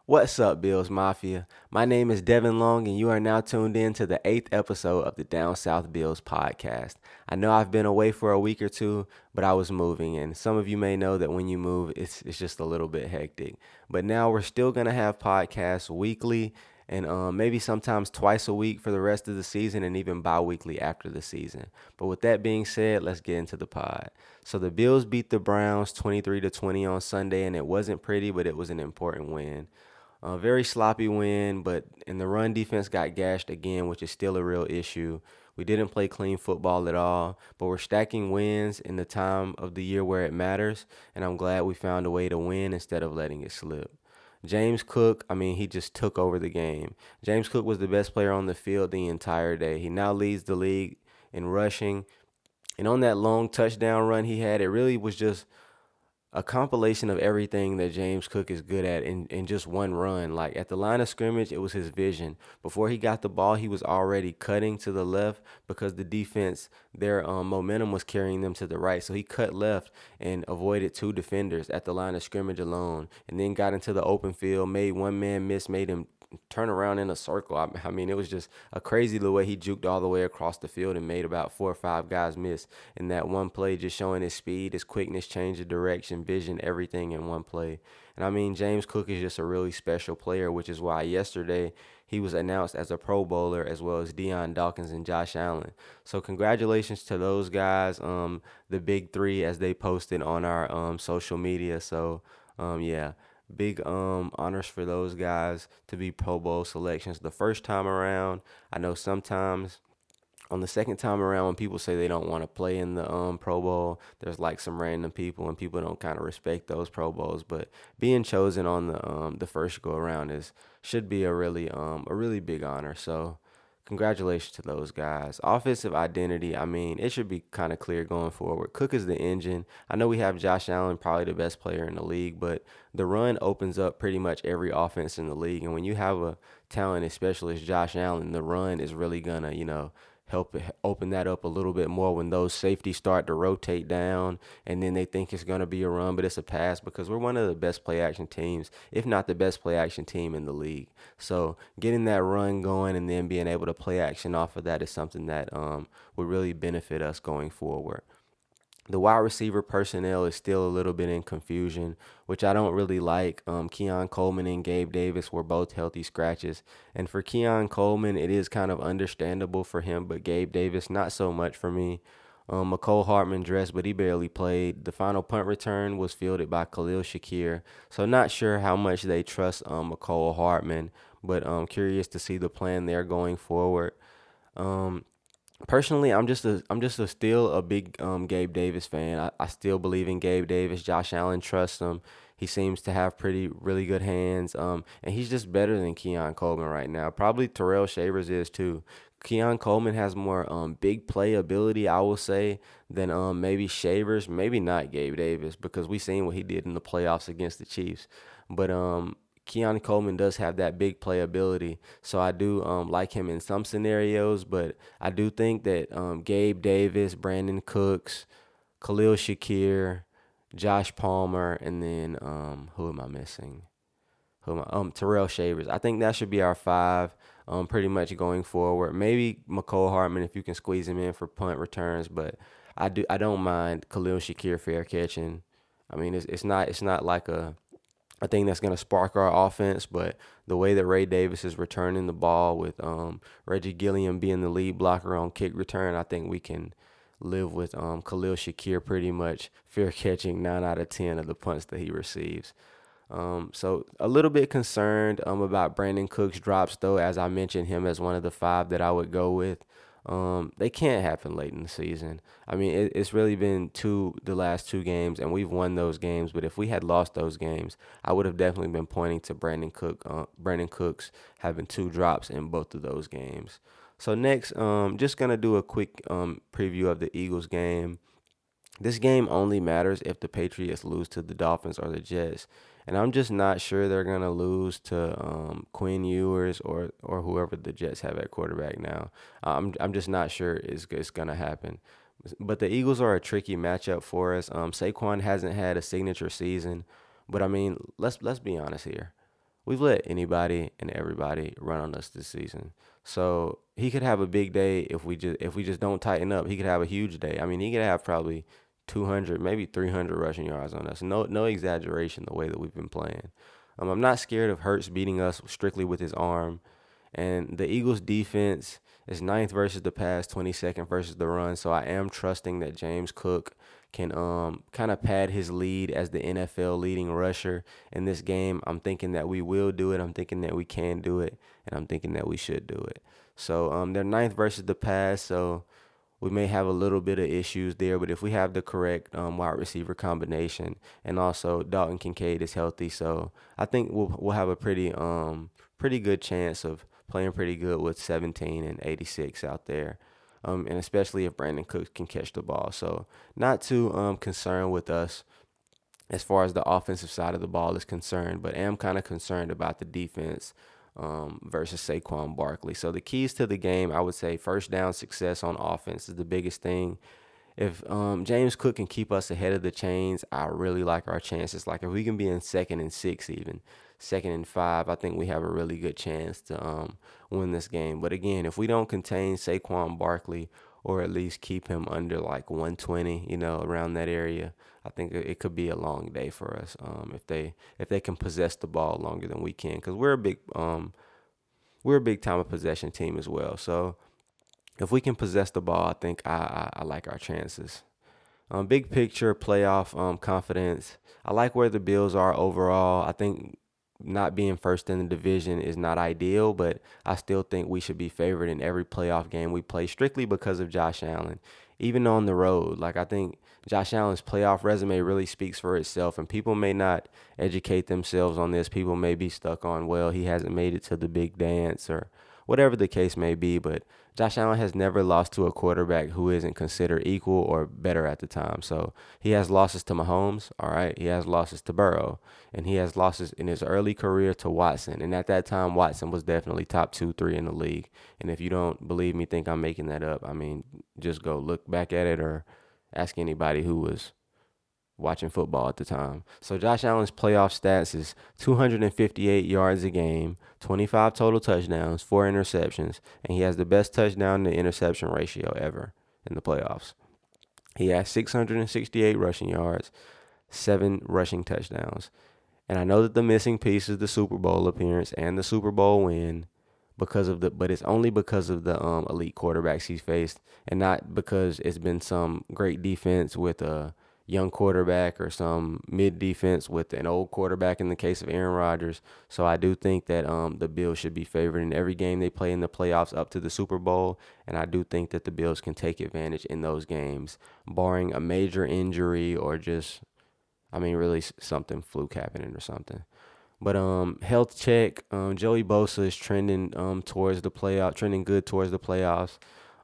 What's up, Bills Mafia? My name is Devin Long, and you are now tuned in to the 8th episode of the Down South Bills podcast. I know I've been away for a week or two, but I was moving, and some of you may know that when you move, it's just a little bit hectic. But now we're still gonna have podcasts weekly, and maybe sometimes twice a week for the rest of the season, and even bi-weekly after the season. But with that being said, let's get into the pod. So the Bills beat the Browns 23-20 on Sunday, and it wasn't pretty, but it was an important win. A very sloppy win, but and the run defense got gashed again, which is still a real issue. We didn't play clean football at all, but we're stacking wins in the time of the year where it matters, and I'm glad we found a way to win instead of letting it slip. James Cook, I mean, he just took over the game. James Cook was the best player on the field the entire day. He now leads the league in rushing, and on that long touchdown run he had, it really was just a compilation of everything that James Cook is good at in just one run. Like at the line of scrimmage, it was his vision. Before he got the ball, he was already cutting to the left because the defense, their momentum was carrying them to the right. So he cut left and avoided two defenders at the line of scrimmage alone, and then got into the open field, made one man miss, made him turn around in a circle. I mean, it was just a crazy the way he juked all the way across the field and made about 4 or 5 guys miss in that one play, just showing his speed, his quickness, change of direction, vision, everything in one play. And I mean, James Cook is just a really special player, which is why yesterday he was announced as a Pro Bowler, as well as Deion Dawkins and Josh Allen. So congratulations to those guys, the big three, as they posted on our social media. So yeah, big honors for those guys to be Pro Bowl selections the first time around. I know sometimes on the second time around when people say they don't want to play in the Pro Bowl, there's like some random people and people don't kind of respect those Pro Bowls. But being chosen on the first go around is should be a really big honor. So congratulations to those guys. Offensive identity, I mean, it should be kind of clear going forward. Cook is the engine. I know we have Josh Allen, probably the best player in the league, but the run opens up pretty much every offense in the league. And when you have a talented specialist, Josh Allen, the run is really gonna, help open that up a little bit more when those safeties start to rotate down and then they think it's going to be a run, but it's a pass because we're one of the best play action teams, if not the best play action team in the league. So getting that run going and then being able to play action off of that is something that would really benefit us going forward. The wide receiver personnel is still a little bit in confusion, which I don't really like. Keon Coleman and Gabe Davis were both healthy scratches. And for Keon Coleman, it is kind of understandable for him, but Gabe Davis, not so much for me. McCole Hartman dressed, but he barely played. The final punt return was fielded by Khalil Shakir. So not sure how much they trust McCole Hartman, but curious to see the plan there going forward. Um, Personally, I'm just still a big Gabe Davis fan. I still believe in Gabe Davis. Josh Allen trusts him. He seems to have really good hands. And he's just better than Keon Coleman right now. Probably Terrell Shavers is too. Keon Coleman has more big play ability, I will say, than maybe Shavers, maybe not Gabe Davis, because we seen what he did in the playoffs against the Chiefs. But Keon Coleman does have that big playability, so I do like him in some scenarios. But I do think that Gabe Davis, Brandon Cooks, Khalil Shakir, Josh Palmer, and then who am I missing? Who am I? Terrell Shavers. I think that should be our five, pretty much going forward. Maybe McCole Hartman if you can squeeze him in for punt returns, but I don't mind Khalil Shakir fair catching. I mean, it's not like a thing that's going to spark our offense, but the way that Ray Davis is returning the ball with Reggie Gilliam being the lead blocker on kick return, I think we can live with Khalil Shakir pretty much fair catching 9 out of 10 of the punts that he receives. So a little bit concerned about Brandon Cook's drops, though, as I mentioned him as one of the five that I would go with. They can't happen late in the season. I mean, it's really been the last two games, and we've won those games. But if we had lost those games, I would have definitely been pointing to Brandon Cooks having two drops in both of those games. So next, just gonna do a quick preview of the Eagles game. This game only matters if the Patriots lose to the Dolphins or the Jets. And I'm just not sure they're gonna lose to Quinn Ewers or whoever the Jets have at quarterback now. I'm just not sure it's gonna happen. But the Eagles are a tricky matchup for us. Saquon hasn't had a signature season, but I mean, let's be honest here. we've let anybody and everybody run on us this season. So he could have a big day if we just don't tighten up. He could have a huge day. I mean, he could have probably 200, maybe 300 rushing yards on us. No exaggeration the way that we've been playing. I'm not scared of Hurts beating us strictly with his arm. And the Eagles defense is ninth versus the pass, 22nd versus the run. So I am trusting that James Cook can kind of pad his lead as the NFL leading rusher in this game. I'm thinking that we will do it. I'm thinking that we can do it, and I'm thinking that we should do it. So they're ninth versus the pass, so we may have a little bit of issues there, but if we have the correct wide receiver combination, and also Dalton Kincaid is healthy, so I think we'll have a pretty good chance of playing pretty good with 17 and 86 out there. And especially if Brandon Cooks can catch the ball. So not too concerned with us as far as the offensive side of the ball is concerned, but am kind of concerned about the defense versus Saquon Barkley. So the keys to the game, I would say first down success on offense is the biggest thing. If James Cook can keep us ahead of the chains, I really like our chances. Like if we can be in 2nd and 6 even, 2nd and 5, I think we have a really good chance to win this game. But again, if we don't contain Saquon Barkley or at least keep him under like 120, around that area, I think it could be a long day for us if they can possess the ball longer than we can, because we're a big time of possession team as well. So if we can possess the ball, I think I like our chances. Big picture playoff confidence. I like where the Bills are overall. I think not being first in the division is not ideal, but I still think we should be favored in every playoff game we play strictly because of Josh Allen. Even on the road, like I think Josh Allen's playoff resume really speaks for itself, and people may not educate themselves on this. People may be stuck on, well, he hasn't made it to the big dance or whatever the case may be, but Josh Allen has never lost to a quarterback who isn't considered equal or better at the time. So he has losses to Mahomes, all right. He has losses to Burrow, and he has losses in his early career to Watson. And at that time, Watson was definitely top 2, 3 in the league. And if you don't believe me, think I'm making that up, I mean, just go look back at it or ask anybody who was watching football at the time. So Josh Allen's playoff stats is 258 yards a game, 25 total touchdowns, 4 interceptions, and he has the best touchdown to interception ratio ever in the playoffs. He has 668 rushing yards, 7 rushing touchdowns. And I know that the missing piece is the Super Bowl appearance and the Super Bowl win, but it's only because of the elite quarterbacks he's faced, and not because it's been some great defense with a young quarterback or some mid defense with an old quarterback in the case of Aaron Rodgers. So I do think that the Bills should be favored in every game they play in the playoffs up to the Super Bowl, and I do think that the Bills can take advantage in those games, barring a major injury or just, I mean, really something fluke happening or something. But health check. Joey Bosa is trending trending good towards the playoffs.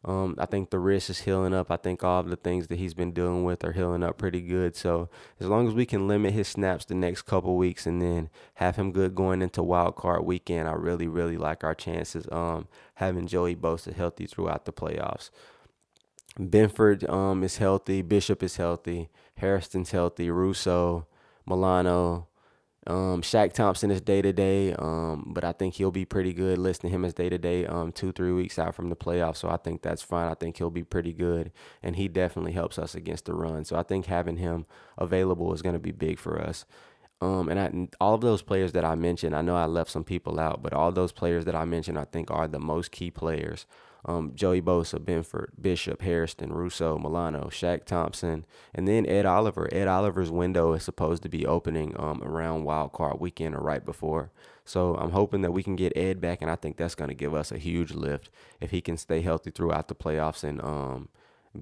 I think the wrist is healing up. I think all of the things that he's been dealing with are healing up pretty good. So as long as we can limit his snaps the next couple weeks and then have him good going into wild card weekend, I really, really like our chances having Joey Bosa healthy throughout the playoffs. Benford is healthy. Bishop is healthy. Harrison's healthy. Russo, Milano. Shaq Thompson is day to day, but I think he'll be pretty good. Listing him as day to day, 2, 3 weeks out from the playoffs, so I think that's fine. I think he'll be pretty good, and he definitely helps us against the run. So I think having him available is going to be big for us. And all of those players that I mentioned, I know I left some people out, but all those players that I mentioned, I think are the most key players. Joey Bosa, Benford, Bishop, Harrison, Russo, Milano, Shaq Thompson, and then Ed Oliver. Ed Oliver's window is supposed to be opening around wild card weekend or right before. So I'm hoping that we can get Ed back, and I think that's going to give us a huge lift if he can stay healthy throughout the playoffs and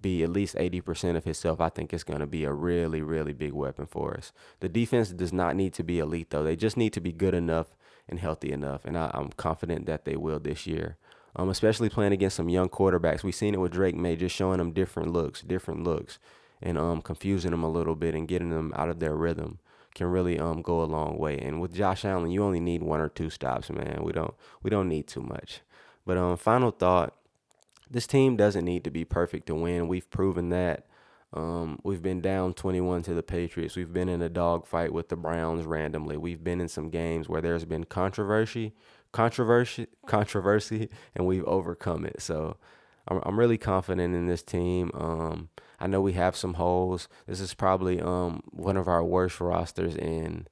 be at least 80% of himself. I think it's going to be a really, really big weapon for us. The defense does not need to be elite, though. They just need to be good enough and healthy enough, and I'm confident that they will this year. Especially playing against some young quarterbacks. We've seen it with Drake May, just showing them different looks, and confusing them a little bit and getting them out of their rhythm can really go a long way. And with Josh Allen, you only need 1 or 2 stops, man. We don't need too much. But final thought, this team doesn't need to be perfect to win. We've proven that. We've been down 21 to the Patriots. We've been in a dogfight with the Browns randomly. We've been in some games where there's been controversy, and we've overcome it. So I'm really confident in this team. I know we have some holes. This is probably one of our worst rosters in,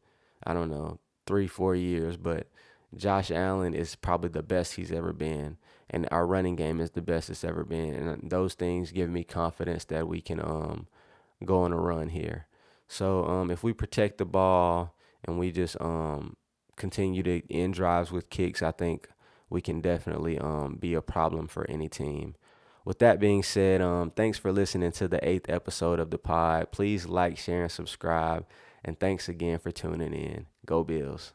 I don't know, 3-4 years, but Josh Allen is probably the best he's ever been, and our running game is the best it's ever been. And those things give me confidence that we can go on a run here. So if we protect the ball and we just continue to end drives with kicks, I think we can definitely be a problem for any team. With that being said, thanks for listening to the 8th episode of the pod. Please like, share, and subscribe. And thanks again for tuning in. Go Bills.